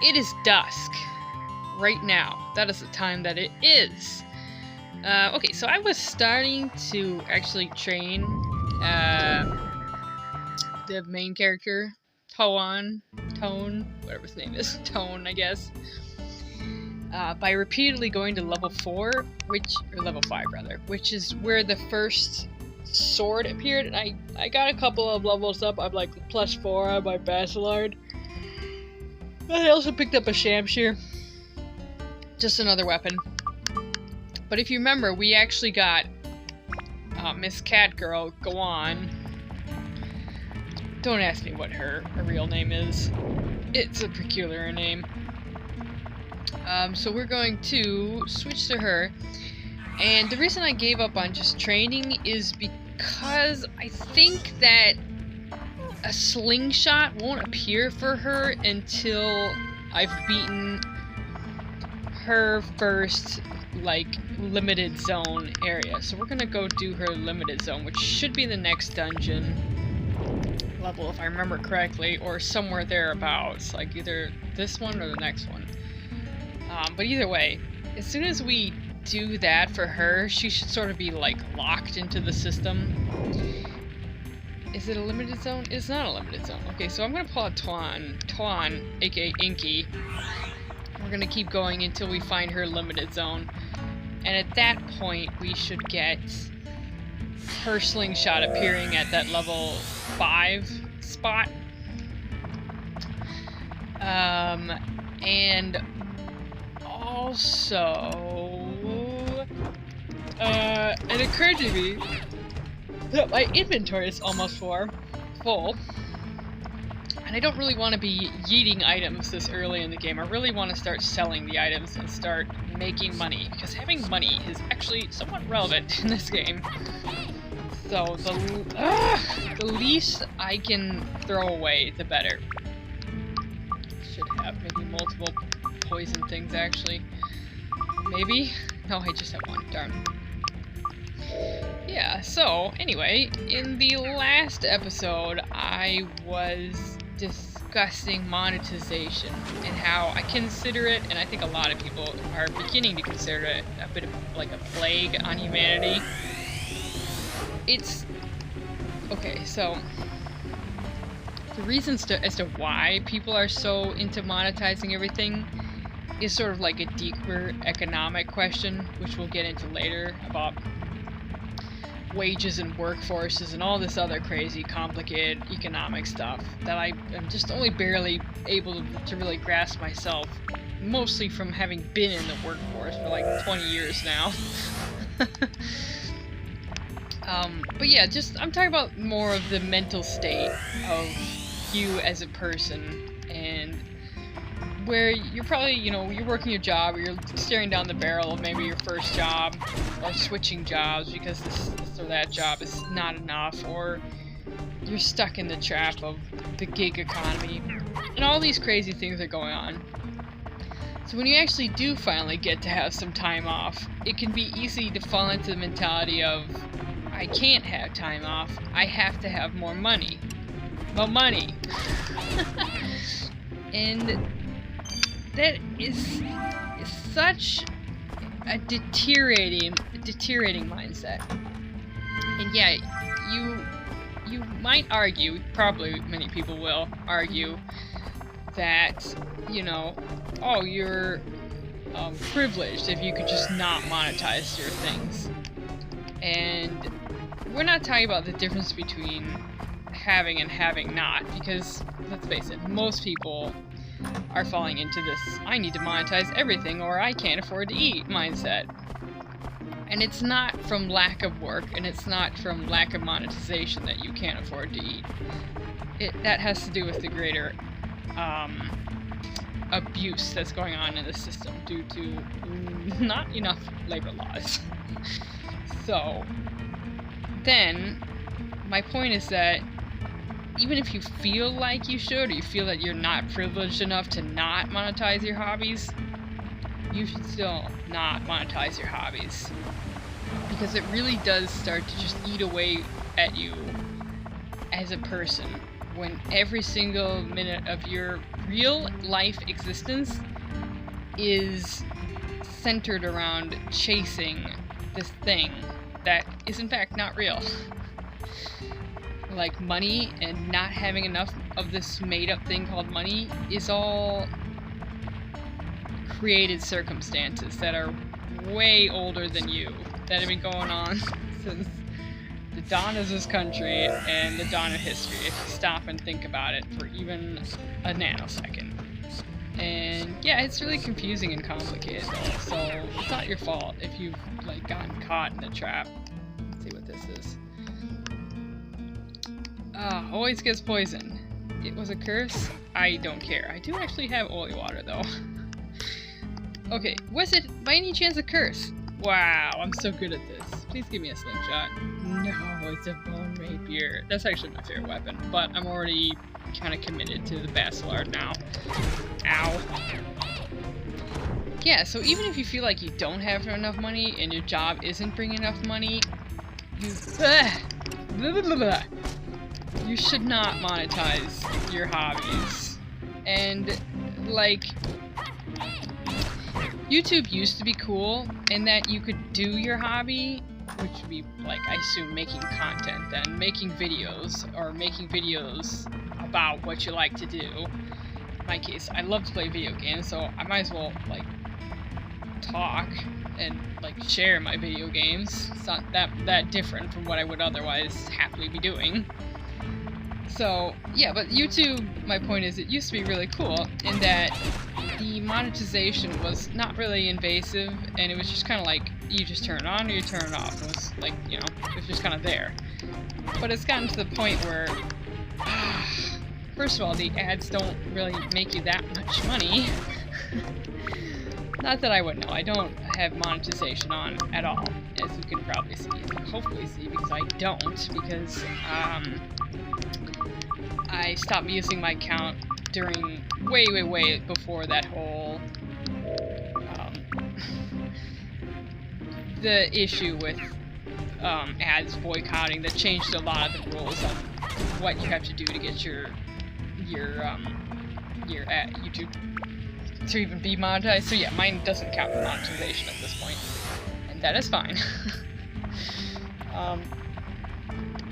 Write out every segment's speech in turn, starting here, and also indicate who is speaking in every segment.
Speaker 1: it is dusk right now. That is the time that it is. Okay, so I was starting to actually train the main character, Tone, whatever his name is, Tone, I guess, by repeatedly going to level 4, or level 5 rather, which is where the first sword appeared, and I got a couple of levels up. I'm like +4 on my Basilard. I also picked up a Shamshir, just another weapon. But if you remember, we actually got Miss Catgirl, go on. Don't ask me what her real name is. It's a peculiar name. So we're going to switch to her. And the reason I gave up on just training is because I think that a slingshot won't appear for her until I've beaten her first, like, limited zone area. So we're gonna go do her limited zone, which should be the next dungeon level, if I remember correctly, or somewhere thereabouts, like either this one or the next one. But either way, as soon as we do that for her, she should sort of be like locked into the system. Is it a limited zone? It's not a limited zone. Okay, so I'm gonna pull out Tuan, aka Inky. We're gonna keep going until we find her limited zone. And at that point, we should get her slingshot appearing at that level 5 spot. And also, it occurred to me that my inventory is almost full. And I don't really want to be yeeting items this early in the game. I really want to start selling the items and start making money, because having money is actually somewhat relevant in this game. So the least I can throw away, the better. Should have maybe multiple poison things, actually. Maybe? No, I just have one. Darn. Yeah, so anyway, in the last episode, I was discussing monetization and how I consider it, and I think a lot of people are beginning to consider it, a bit of like a plague on humanity. It's okay, so the reasons as to why people are so into monetizing everything is sort of like a deeper economic question, which we'll get into later, about wages and workforces and all this other crazy, complicated economic stuff that I am just only barely able to really grasp myself, mostly from having been in the workforce for like 20 years now. But yeah, I'm talking about more of the mental state of you as a person, and where you're probably, you're working your job, or you're staring down the barrel of maybe your first job, or switching jobs because this or that job is not enough, or you're stuck in the trap of the gig economy, and all these crazy things are going on. So when you actually do finally get to have some time off, it can be easy to fall into the mentality of, I can't have time off, I have to have more money. More money! And that is such a deteriorating mindset. And yeah, you might argue, probably many people will argue, that, oh, you're privileged if you could just not monetize your things. And we're not talking about the difference between having and having not, because, let's face it, most people are falling into this I need to monetize everything or I can't afford to eat mindset. And it's not from lack of work, and it's not from lack of monetization that you can't afford to eat. That has to do with the greater abuse that's going on in the system due to not enough labor laws. So then my point is that even if you feel like you should, or you feel that you're not privileged enough to not monetize your hobbies, you should still not monetize your hobbies. Because it really does start to just eat away at you as a person when every single minute of your real life existence is centered around chasing this thing that is in fact not real. Like money and not having enough of this made-up thing called money is all created circumstances that are way older than you, that have been going on since the dawn of this country and the dawn of history, if you stop and think about it for even a nanosecond. And yeah, it's really confusing and complicated though, so it's not your fault if you've like gotten caught in the trap. Let's see what this is. Always gets poisoned. It was a curse? I don't care. I do actually have holy water though. Okay, was it by any chance a curse? Wow, I'm so good at this. Please give me a slingshot. No, it's a bone rapier. That's actually my favorite weapon, but I'm already kind of committed to the Basilard now. Ow. Yeah, so even if you feel like you don't have enough money and your job isn't bringing enough money, you should not monetize your hobbies. And, like, YouTube used to be cool in that you could do your hobby, which would be, like, I assume making content then, making videos, or making videos about what you like to do. In my case, I love to play video games, so I might as well, like, talk and, like, share my video games. It's not that different from what I would otherwise happily be doing. So, yeah, but YouTube, my point is, it used to be really cool in that the monetization was not really invasive, and it was just kind of like, you just turn it on or you turn it off. It was like, you know, it was just kind of there. But it's gotten to the point where, first of all, the ads don't really make you that much money. Not that I would know, I don't have monetization on at all, as you can probably see, hopefully see, because I don't, because, I stopped using my account during way before that whole the issue with ads boycotting that changed a lot of the rules on what you have to do to get your YouTube to even be monetized. So yeah, mine doesn't count for monetization at this point, and that is fine.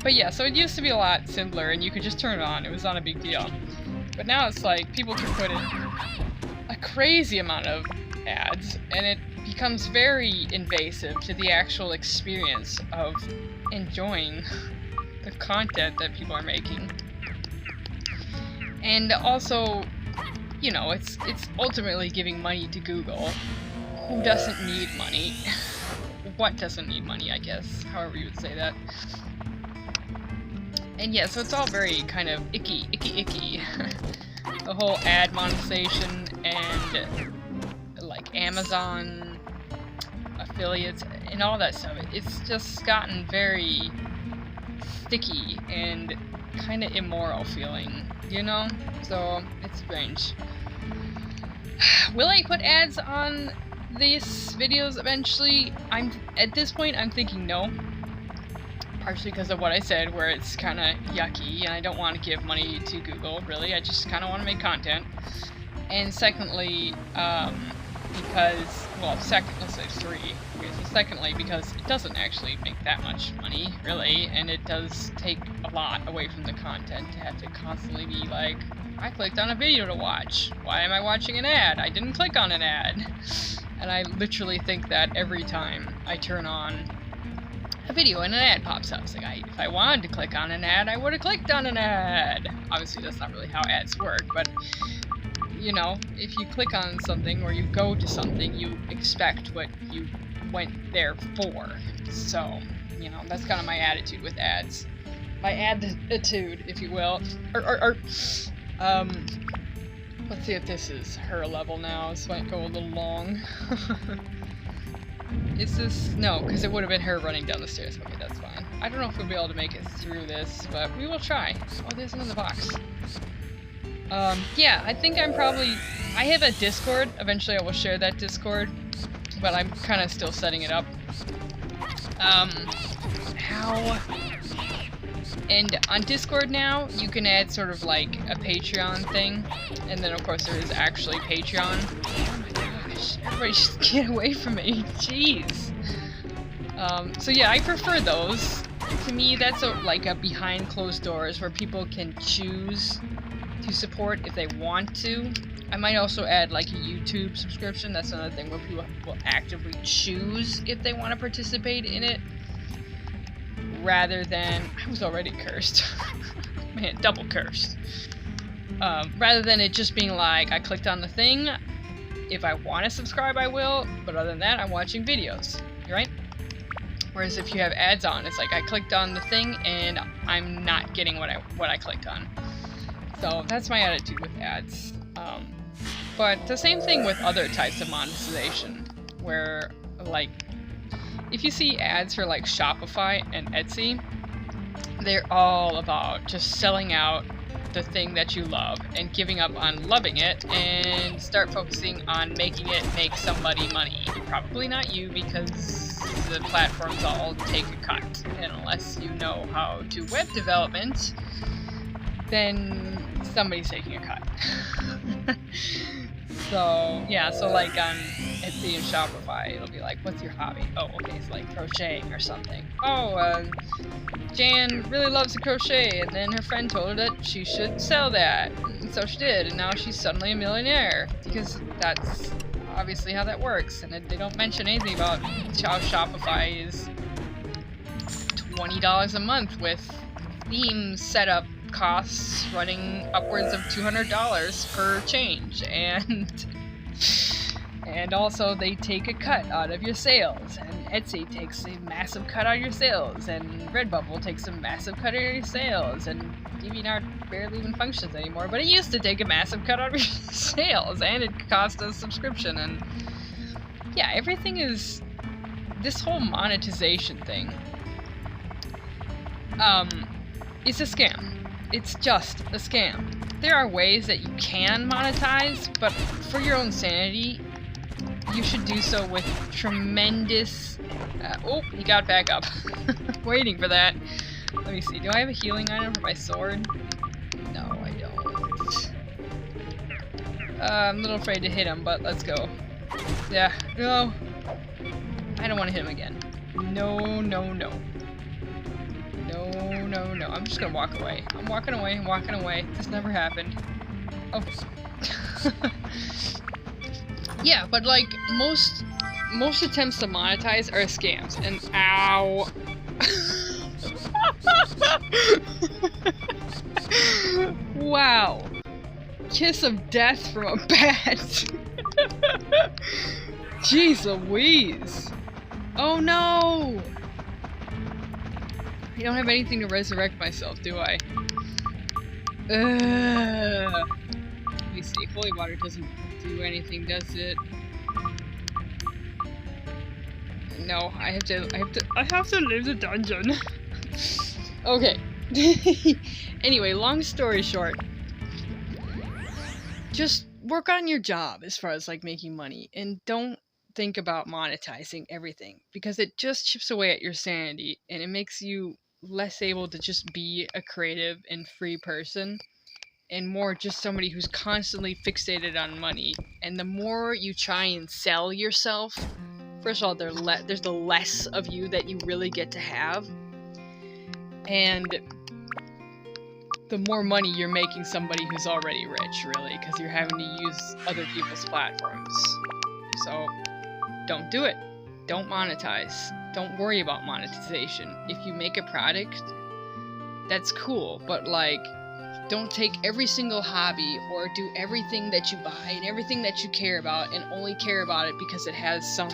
Speaker 1: But yeah, so it used to be a lot simpler, and you could just turn it on. It was not a big deal. But now it's like, people can put in a crazy amount of ads, and it becomes very invasive to the actual experience of enjoying the content that people are making. And also, you know, it's ultimately giving money to Google. Who doesn't need money? What doesn't need money, I guess, however you would say that. And yeah, so it's all very kind of icky. The whole ad monetization and, like, Amazon affiliates and all that stuff. It's just gotten very sticky and kind of immoral feeling, you know? So, it's strange. Will I put ads on these videos eventually? At this point, I'm thinking no. Partially because of what I said, where it's kind of yucky, and I don't want to give money to Google, really. I just kind of want to make content. And secondly, because, well, let's say three. Okay, so secondly, because it doesn't actually make that much money, really, and it does take a lot away from the content to have to constantly be like, I clicked on a video to watch. Why am I watching an ad? I didn't click on an ad. And I literally think that every time I turn on a video and an ad pops up. It's like, if I wanted to click on an ad, I would have clicked on an ad. Obviously, that's not really how ads work, but, you know, if you click on something or you go to something, you expect what you went there for. So, you know, that's kind of my attitude with ads. My attitude, if you will. Let's see if this is her level now. This might go a little long. Is this... No, because it would have been her running down the stairs. Okay, that's fine. I don't know if we'll be able to make it through this, but we will try. Oh, there's another box. Yeah, I think I'm probably... I have a Discord. Eventually I will share that Discord, but I'm kind of still setting it up. How... And on Discord now, you can add sort of like a Patreon thing. And then of course there is actually Patreon. Oh my gosh, everybody just get away from me, jeez. So yeah, I prefer those. To me, that's like a behind closed doors where people can choose to support if they want to. I might also add like a YouTube subscription. That's another thing where people will actively choose if they want to participate in it. Rather than... I was already cursed. Man, double cursed. Rather than it just being like, I clicked on the thing. If I want to subscribe, I will. But other than that, I'm watching videos. Right? Whereas if you have ads on, it's like I clicked on the thing and I'm not getting what I clicked on. So that's my attitude with ads. But the same thing with other types of monetization, where like if you see ads for like Shopify and Etsy, they're all about just selling out the thing that you love and giving up on loving it and start focusing on making it make somebody money. Probably not you, because the platforms all take a cut. And unless you know how to web development, then somebody's taking a cut. So, yeah, so like on Etsy and Shopify, it'll be like, what's your hobby? Oh, okay, it's like crocheting or something. Oh, Jan really loves to crochet, and then her friend told her that she should sell that. And so she did, and now she's suddenly a millionaire. Because that's obviously how that works. And they don't mention anything about how Shopify is $20 a month with theme setup costs running upwards of $200 per change, and also they take a cut out of your sales, and Etsy takes a massive cut out of your sales, and Redbubble takes a massive cut out of your sales, and DeviantArt barely even functions anymore, but it used to take a massive cut out of your sales, and it cost a subscription, and yeah, everything is this whole monetization thing. It's a scam. It's just a scam. There are ways that you can monetize, but for your own sanity, you should do so with tremendous... oh, he got back up. Waiting for that. Let me see. Do I have a healing item for my sword? No, I don't. I'm a little afraid to hit him, but let's go. Yeah. No. I don't want to hit him again. No, no, no. No, no, no. I'm just gonna walk away. I'm walking away. I'm walking away. This never happened. Oh. Yeah, but like most attempts to monetize are scams. And ow. Wow. Kiss of death from a bat. Jeez Louise. Oh no. I don't have anything to resurrect myself, do I? Let me see. Holy water doesn't do anything, does it? No, I have to leave the dungeon. Okay. Anyway, long story short. Just work on your job as far as like making money, and don't think about monetizing everything, because it just chips away at your sanity and it makes you less able to just be a creative and free person, and more just somebody who's constantly fixated on money. And the more you try and sell yourself, first of all, there's the less of you that you really get to have, and the more money you're making somebody who's already rich, really, because you're having to use other people's platforms. So don't do it. Don't monetize. Don't worry about monetization. If you make a product, that's cool, but like, don't take every single hobby or do everything that you buy and everything that you care about and only care about it because it has some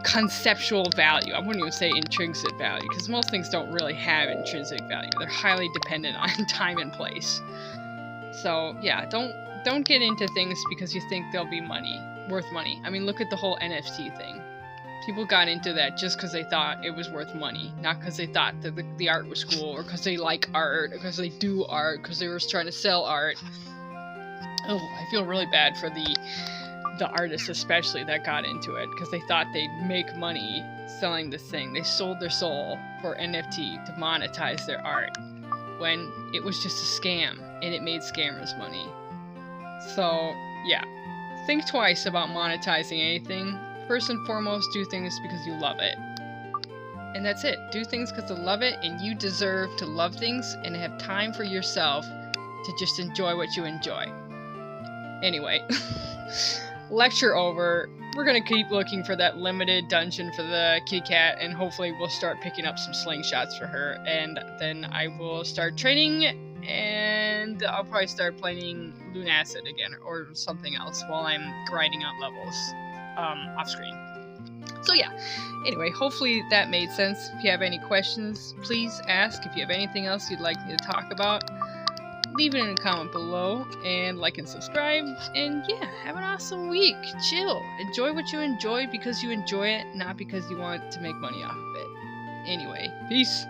Speaker 1: conceptual value. I wouldn't even say intrinsic value, because most things don't really have intrinsic value. They're highly dependent on time and place. So yeah, don't get into things because you think they'll be worth money. I mean, look at the whole NFT thing. People got into that just because they thought it was worth money, not because they thought that the art was cool, or because they like art, or because they do art, because they were trying to sell art. Oh, I feel really bad for the artists especially that got into it, because they thought they'd make money selling this thing. They sold their soul for NFT to monetize their art when it was just a scam and it made scammers money. So, yeah. Think twice about monetizing anything. First and foremost, do things because you love it. And that's it. Do things because you love it, and you deserve to love things and have time for yourself to just enjoy what you enjoy. Anyway, lecture over. We're gonna keep looking for that limited dungeon for the kitty cat, and hopefully we'll start picking up some slingshots for her, and then I will start training, and I'll probably start playing Lunacid again, or something else, while I'm grinding out levels, off screen. So yeah, anyway, hopefully that made sense. If you have any questions, please ask. If you have anything else you'd like me to talk about, leave it in a comment below, and like and subscribe, and yeah, have an awesome week. Chill. Enjoy what you enjoy because you enjoy it, not because you want to make money off of it. Anyway, peace.